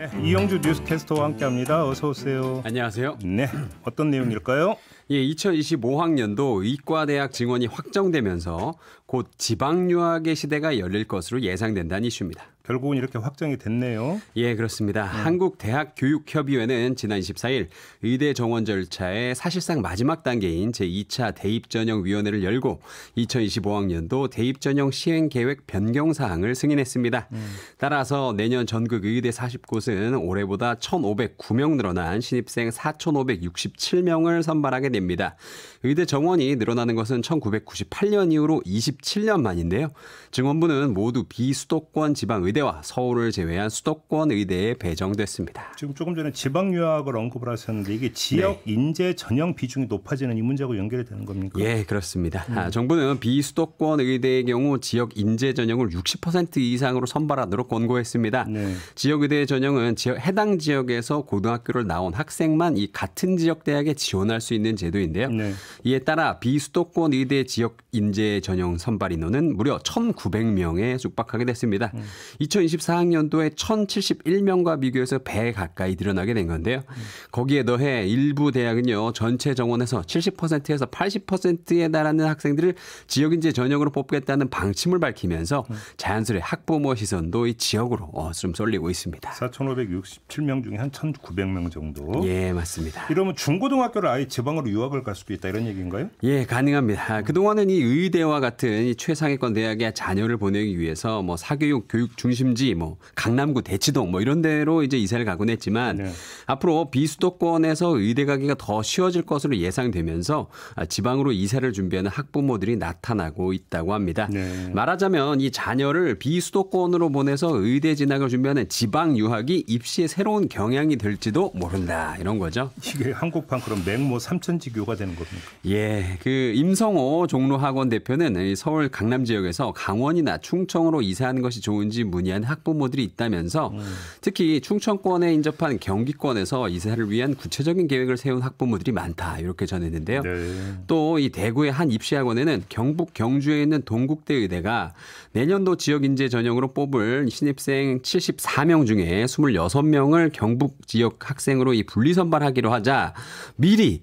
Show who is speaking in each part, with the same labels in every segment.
Speaker 1: 네, 이영주 뉴스캐스터와 함께합니다. 어서 오세요.
Speaker 2: 안녕하세요.
Speaker 1: 네, 어떤 내용일까요?
Speaker 2: 예, 2025학년도 의과대학 증원이 확정되면서 곧 지방유학의 시대가 열릴 것으로 예상된다는 이슈입니다.
Speaker 1: 결국은 이렇게 확정이 됐네요.
Speaker 2: 예, 그렇습니다. 한국대학교육협의회는 지난 24일 의대 정원 절차의 사실상 마지막 단계인 제2차 대입전형위원회를 열고 2025학년도 대입전형 시행계획 변경 사항을 승인했습니다. 따라서 내년 전국 의대 40곳은 올해보다 1,509명 늘어난 신입생 4,567명을 선발하게 됩니다. 의대 정원이 늘어나는 것은 1998년 이후로 27년 만인데요. 증원부는 모두 비수도권 지방의대와 서울을 제외한 수도권 의대에 배정됐습니다.
Speaker 1: 지금 조금 전에 지방 유학을 언급을 하셨는데 이게 지역 인재 전형 비중이 높아지는 이 문제하고 연결이 되는 겁니까?
Speaker 2: 예, 그렇습니다. 정부는 비수도권 의대의 경우 지역 인재 전형을 60% 이상으로 선발하도록 권고했습니다.
Speaker 1: 네.
Speaker 2: 지역 의대 전형은 해당 지역에서 고등학교를 나온 학생만 이 같은 지역 대학에 지원할 수 있는 제도인데요.
Speaker 1: 네.
Speaker 2: 이에 따라 비수도권 의대 지역 인재 전형 선발 인원은 무려 1,900명에 육박하게 됐습니다. 2024학년도에 1,071명과 비교해서 배 가까이 늘어나게 된 건데요. 거기에 더해 일부 대학은요, 전체 정원에서 70%에서 80%에 달하는 학생들을 지역 인재 전형으로 뽑겠다는 방침을 밝히면서 자연스레 학부모 시선도 이 지역으로 좀 쏠리고 있습니다.
Speaker 1: 4,567명 중에 한 1,900명 정도.
Speaker 2: 예, 맞습니다.
Speaker 1: 이러면 중고등학교를 아예 지방으로 유학을 갈 수도 있다 이런 얘기인가요?
Speaker 2: 예, 가능합니다. 그동안은 이 의대와 같은 이 최상위권 대학에 자녀를 보내기 위해서 뭐 사교육 교육 중심지 뭐 강남구 대치동 뭐 이런 데로 이제 이사를 가곤 했지만
Speaker 1: 네.
Speaker 2: 앞으로 비수도권에서 의대 가기가 더 쉬워질 것으로 예상되면서 지방으로 이사를 준비하는 학부모들이 나타나고 있다고 합니다.
Speaker 1: 네.
Speaker 2: 말하자면 이 자녀를 비수도권으로 보내서 의대 진학을 준비하는 지방 유학이 입시의 새로운 경향이 될지도 모른다 이런 거죠.
Speaker 1: 이게 한국판 그럼 맹모 삼천지교가 되는 겁니까?
Speaker 2: 예, 그 임성호 종로학원 대표는 서울 강남 지역에서 강원이나 충청으로 이사하는 것이 좋은지 문의한 학부모들이 있다면서 특히 충청권에 인접한 경기권에서 이사를 위한 구체적인 계획을 세운 학부모들이 많다 이렇게 전했는데요.
Speaker 1: 네.
Speaker 2: 또 이 대구의 한 입시학원에는 경북 경주에 있는 동국대 의대가 내년도 지역 인재 전형으로 뽑을 신입생 74명 중에 26명을 경북 지역 학생으로 이 분리 선발하기로 하자 미리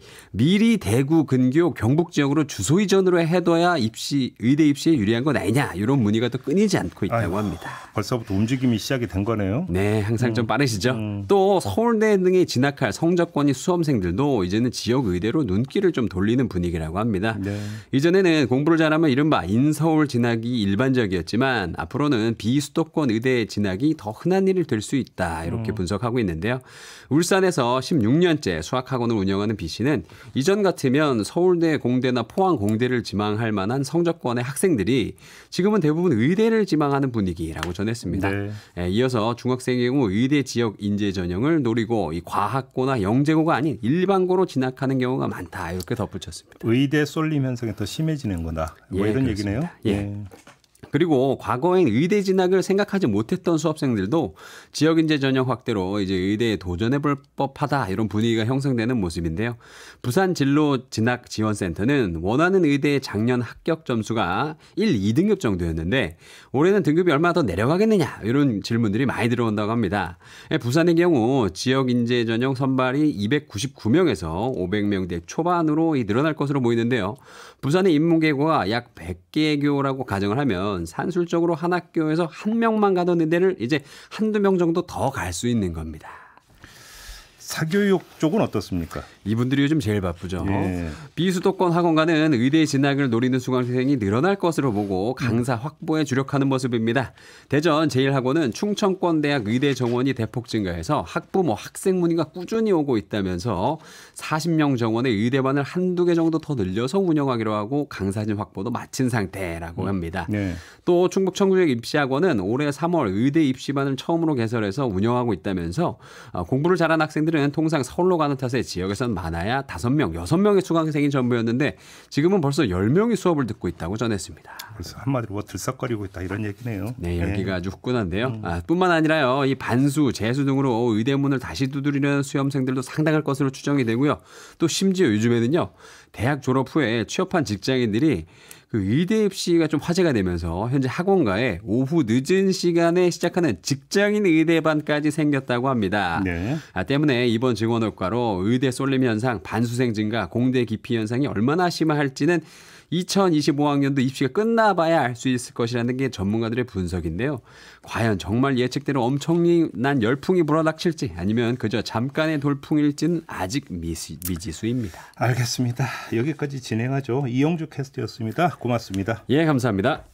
Speaker 2: 대구 근교 경북 지역으로 주소 이전으로 해둬야 의대 입시에 유리한 건 아니냐 이런 문의가 또 끊이지 않고 있다고 합니다.
Speaker 1: 벌써부터 움직임이 시작이 된 거네요.
Speaker 2: 네, 항상 좀 빠르시죠. 또 서울대 등에 진학할 성적권이 수험생들도 이제는 지역 의대로 눈길을 좀 돌리는 분위기라고 합니다.
Speaker 1: 네.
Speaker 2: 이전에는 공부를 잘하면 이른바 인서울 진학이 일반적이었지만 앞으로는 비수도권 의대 진학이 더 흔한 일이 될 수 있다 이렇게 분석하고 있는데요. 울산에서 16년째 수학학원을 운영하는 B 씨는 이전 같으면 서울대 공대나 포항 공대를 지망할 만한 성적권의 학생들이 지금은 대부분 의대를 지망하는 분위기라고 전했습니다.
Speaker 1: 네.
Speaker 2: 이어서 중학생의 경우 의대 지역 인재 전형을 노리고 이 과학고나 영재고가 아닌 일반고로 진학하는 경우가 많다 이렇게 덧붙였습니다.
Speaker 1: 의대 쏠림 현상이 더 심해지는 거다. 뭐
Speaker 2: 예,
Speaker 1: 이런
Speaker 2: 그렇습니다.
Speaker 1: 얘기네요.
Speaker 2: 예. 그리고 과거엔 의대 진학을 생각하지 못했던 수험생들도 지역 인재 전형 확대로 이제 의대에 도전해 볼 법하다 이런 분위기가 형성되는 모습인데요. 부산 진로 진학 지원센터는 원하는 의대의 작년 합격 점수가 1, 2등급 정도였는데 올해는 등급이 얼마나 더 내려가겠느냐 이런 질문들이 많이 들어온다고 합니다. 부산의 경우 지역 인재 전형 선발이 299명에서 500명대 초반으로 늘어날 것으로 보이는데요. 부산의 인문계고가 약 100개 교라고 가정을 하면 산술적으로 한 학교에서 한 명만 가던 의대를 이제 한두 명 정도 더 갈 수 있는 겁니다.
Speaker 1: 사교육 쪽은 어떻습니까?
Speaker 2: 이분들이 요즘 제일 바쁘죠.
Speaker 1: 예.
Speaker 2: 비수도권 학원가는 의대 진학을 노리는 수강생이 늘어날 것으로 보고 강사 확보에 주력하는 모습입니다. 대전 제1학원은 충청권대학 의대 정원이 대폭 증가해서 학부모 학생 문의가 꾸준히 오고 있다면서 40명 정원의 의대반을 한두 개 정도 더 늘려서 운영하기로 하고 강사진 확보도 마친 상태라고 합니다.
Speaker 1: 네.
Speaker 2: 또 충북 청주역 입시학원은 올해 3월 의대 입시반을 처음으로 개설해서 운영하고 있다면서 공부를 잘한 학생들은 통상 서울로 가는 탓에 지역에선 많아야 5명, 6명의 수강생이 전부였는데 지금은 벌써 10명이 수업을 듣고 있다고 전했습니다.
Speaker 1: 그래서 한마디로 뭐 들썩거리고 있다 이런 얘기네요.
Speaker 2: 네, 열기가 아주 후끈한데요. 뿐만 아니라요, 이 반수, 재수 등으로 의대문을 다시 두드리는 수험생들도 상당할 것으로 추정이 되고요. 또 심지어 요즘에는요, 대학 졸업 후에 취업한 직장인들이 그 의대 입시가 좀 화제가 되면서 현재 학원가에 오후 늦은 시간에 시작하는 직장인 의대반까지 생겼다고 합니다.
Speaker 1: 네.
Speaker 2: 때문에 이번 증원 효과로 의대 쏠림 현상, 반수생 증가, 공대 기피 현상이 얼마나 심할지는 2025학년도 입시가 끝나봐야 알 수 있을 것이라는 게 전문가들의 분석인데요. 과연 정말 예측대로 엄청난 열풍이 불어닥칠지 아니면 그저 잠깐의 돌풍일지는 아직 미지수입니다.
Speaker 1: 알겠습니다. 여기까지 진행하죠. 이영주 캐스터였습니다. 고맙습니다.
Speaker 2: 예, 감사합니다.